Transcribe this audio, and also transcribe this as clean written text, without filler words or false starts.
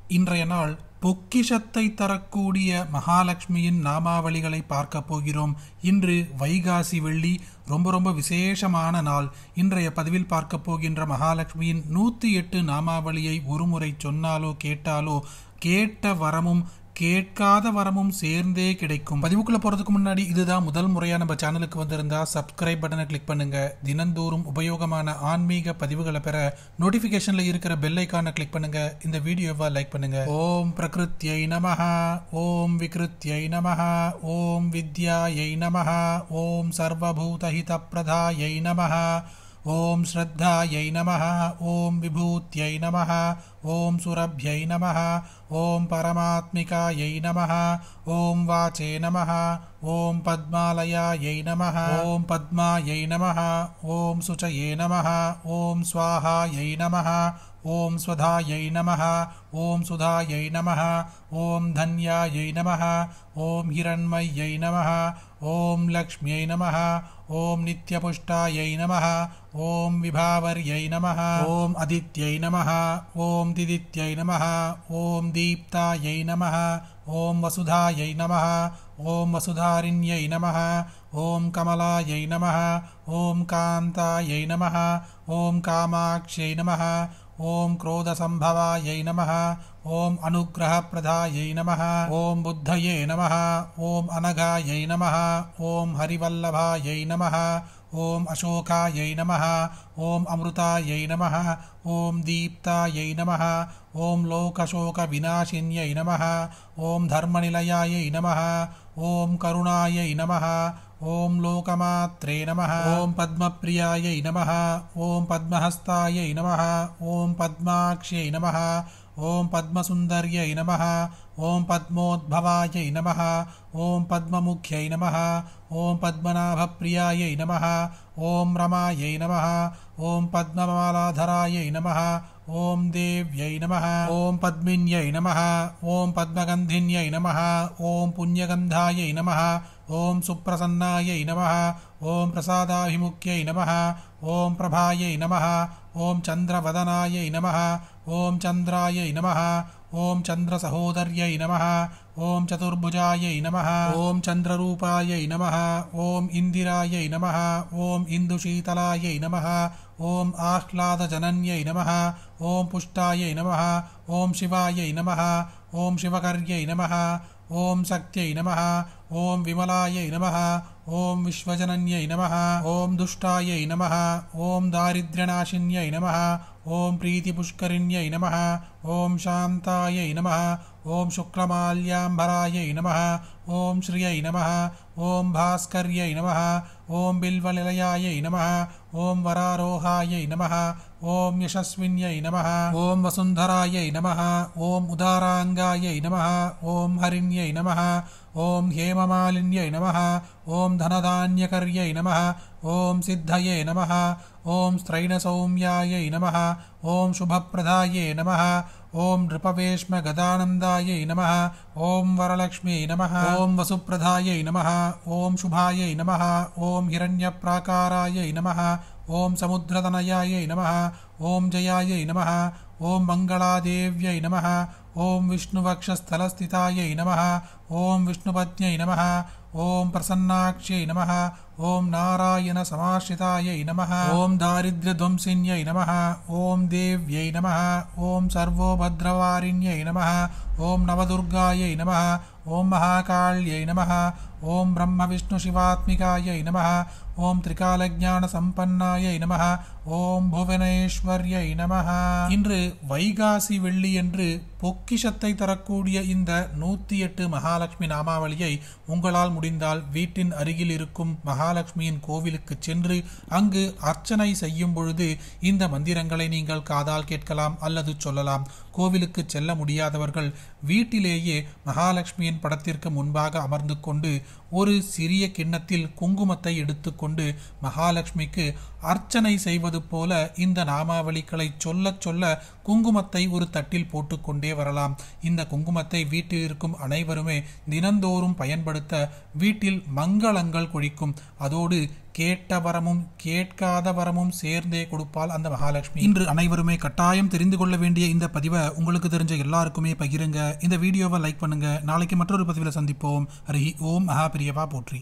இன்றைய நாள் பொக்கிஷத்தை தரக்கூடிய மகாலட்சுமியின் நாமாவளிகளை பார்க்க போகிறோம். இன்று வைகாசி வெள்ளி, ரொம்ப விசேஷமான நாள். இன்றைய பதிவில் பார்க்க போகின்ற மகாலட்சுமியின் 108 நாமாவளியை ஒருமுறை சொன்னாலோ கேட்டாலோ கேட்ட வரமும் கேட்காத வரமும் சேர்ந்தே கிடைக்கும். பதிவுக்குள்ள போறதுக்கு முன்னாடி இதுதான் முதல் முறையா நம்ம சேனலுக்கு வந்திருந்தா சப்ஸ்கிரைப் பட்டனை கிளிக் பண்ணுங்க. தினந்தோறும் உபயோகமான ஆன்மீக பதிவுகளை பெற நோட்டிபிகேஷன்ல இருக்கிற பெல் ஐகானை கிளிக் பண்ணுங்க. இந்த வீடியோவை லைக் பண்ணுங்க. ஓம் பிரகிருத்யை நமஹ, ஓம் விக்ருத்யை நமஹ, ஓம் வித்யாயை நமஹ, ஓம் சர்வபூதஹித பிரதாயை நமஹ, ஓம் ஸ்ரத்தாயை நமஹ, ஓம் விபூத்யை நமஹ, ஓம் சுரப்யை நமஹ, ஓம் பரமாத்மிகாயை நமஹ, ஓம் வாச்சே நமஹ, ஓம் பத்மாலயாயை நமஹ, ஓம் பத்மாயை நமஹ, ஓம் சுச்சயே நமஹ, ஓம் ஸ்வாஹாயை நமஹ, ஓம் ஸ்வதாயை நமஹ, ஓம் சுதாயை நமஹ, ஓம் தன்யாயை நமஹ, ஓம் ஹிரண்மயை நமஹ, ஓம் லக்ஷ்மியை நமஹ, ஓம் நித்யபுஷ்டாயை நமஹ, ஓம் விபாவர்யை நமஹ, ஓம் அதித்யை நமஹ, ஓம் திதித்யை நமஹ, ஓம் தீப்தாயை நமஹ, ஓம் வசுதாயை நமஹ, ஓம் வசுதாரிண்யை நமஹ, ஓம் கமலாயை நமஹ, ஓம் காந்தாயை நமஹ, ஓம் காமாக்ஷ்யை நமஹ, ஓம் क्रोधसंभवायै नमः, ओम अनुग्रहप्रदायै नमः, ओम बुद्धये नमः, ओम अनघायै नमः, ओम हरिवल्लभायै नमः, ओम अशोकायै नमः, ओम अमृतायै नमः, ओम दीप्तायै नमः, ओम लोकशोकविनाशिन्यै नमः, ओम धर्मनिलयायै नमः, ओम करुणायै नमः, ओम लोकमात्रे नमः, ओम पद्मप्रियायै नमः, ओम पद्महस्तायै नमः, ओम पद्माक्ष्यै नमः, ओम पद्मसुन्दर्यै नमः, ओम पद्मोद्भवायै नमः, ओम पद्ममुख्यै नमः, ओम पद्मनाभप्रियायै नमः, ओम रमायै नमः, ओम पद्ममालाधरायै नमः, ओम देव्यै नमः, ओम पद्मिन्यै नमः, ओम पद्मगन्धिन्यै नमः, ओम पुण्यगन्धायै नमः, ओम सुप्रसन्नायै नमः, ओम प्रसादाभिमुख्यै नमः, ओम प्रभायै नमः, ओम चन्द्रवदनायै नमः, ओम चन्द्रायै नमः, ओम चन्द्रसहोदर्यै नमः, ओम चतुर्भुजायै नमः, ओम चन्द्ररूपायै नमः, ओम इन्दिरायै नमः, ओम इन्दुशीतलायै नमः, ओम आह्लादजनन्यै नमः, ओम पुष्टायै नमः, ओम शिवायै नमः, ओम शिवकर्यै नमः, ओम शक्त्यै नमः, ओम विमलायै नमः, ओम विश्वजनन्यै नमः, ओम दुष्टायै नमः, ओम दारिद्र्यनाशिन्यै नमः, ओम प्रीतिपुष्करिण्यै नमः, ओम शान्तायै नमः, ओम शुक्लमाल्याम्बरायै नमः, ओम श्रियै नमः, ओम भास्कर्यै नमः, ओम बिल्वनिलयायै नमः, ओम वरारोहायै नमः, ओम यशस्विन्यै नमः, ओम वसुन्धरायै नमः, ओम उदाराङ्गायै नमः, ओम हरिण्यै नमः, ओम हेममालिन्यै नमः, ओम धनधान्यकर्यै नमः, ओम सिद्धये नमः, ओम स्त्रैणसौम्यायै नमः, ओम शुभप्रदायै नमः, ओम नृपवेश्मगदानन्दायै नमः, ओम वरलक्ष्म्यै नमः, ओम वसुप्रदायै नमः, ओम शुभायै नमः, ओम हिरण्यप्राकारायै नमः, ओम समुद्रतनयायै नमः, ओम जयायै नमः, ओम मङ्गलादेव्यै नमः, ओम विष्णुवक्षस्थलस्थितायै नमः, ओम विष्णुपत्न्यै नमः, ओम प्रसन्नाक्ष्यै नमः, ओम नारायणसमाश्रितायै नमः, ओम दारिद्र्यध्वंसिन्यै नमः, ओम देव्यै नमः, ओम सर्वोभद्रवारिण्यै नमः, ओम नवदुर्गायै नमः, ओम महाकाल्यै नमः, ओम ब्रह्मविष्णुशिवात्मिकायै नमः, ओम त्रिकालज्ञानसम्पन्नायै नमः, ओम भुवनेश्वर्यै நமஹ. இன்று வைகாசி வெள்ளி என்று பொக்கிஷத்தை தரக்கூடிய இந்த 108 மகாலட்சுமி நாமாவளியை உங்களால் முடிந்தால் வீட்டின் அருகில் இருக்கும் மகாலட்சுமியின் கோவிலுக்கு சென்று அங்கு அர்ச்சனை செய்யும் பொழுது இந்த மந்திரங்களை நீங்கள் காதால் கேட்கலாம் அல்லது சொல்லலாம். கோவிலுக்கு செல்ல முடியாதவர்கள் வீட்டிலேயே மகாலட்சுமியின் படத்திற்கு முன்பாக அமர்ந்து கொண்டு ஒரு சிறிய கிண்ணத்தில் குங்குமத்தை எடுத்துக்கொண்டு மகாலட்சுமிக்கு அர்ச்சனை செய்வது போல இந்த நாமாவளிகளை சொல்ல சொல்ல குங்குமத்தை ஒரு தட்டில் போட்டுக்கொண்டே வரலாம். இந்த குங்குமத்தை வீட்டில் இருக்கும் அனைவருமே தினந்தோறும் பயன்படுத்த வீட்டில் மங்களங்கள் கொழிக்கும். அதோடு கேட்ட வரமும் கேட்காத வரமும் சேர்ந்தே கொடுப்பாள் அந்த மகாலட்சுமி. இன்று அனைவருமே கட்டாயம் தெரிந்து கொள்ள வேண்டிய இந்த பதிவை உங்களுக்கு தெரிஞ்ச எல்லாருக்குமே பகிருங்க. இந்த வீடியோவை லைக் பண்ணுங்க. நாளைக்கு மற்றொரு பதிவில் சந்திப்போம். ஹரி ஓம் மகாபிரியவா போற்றி.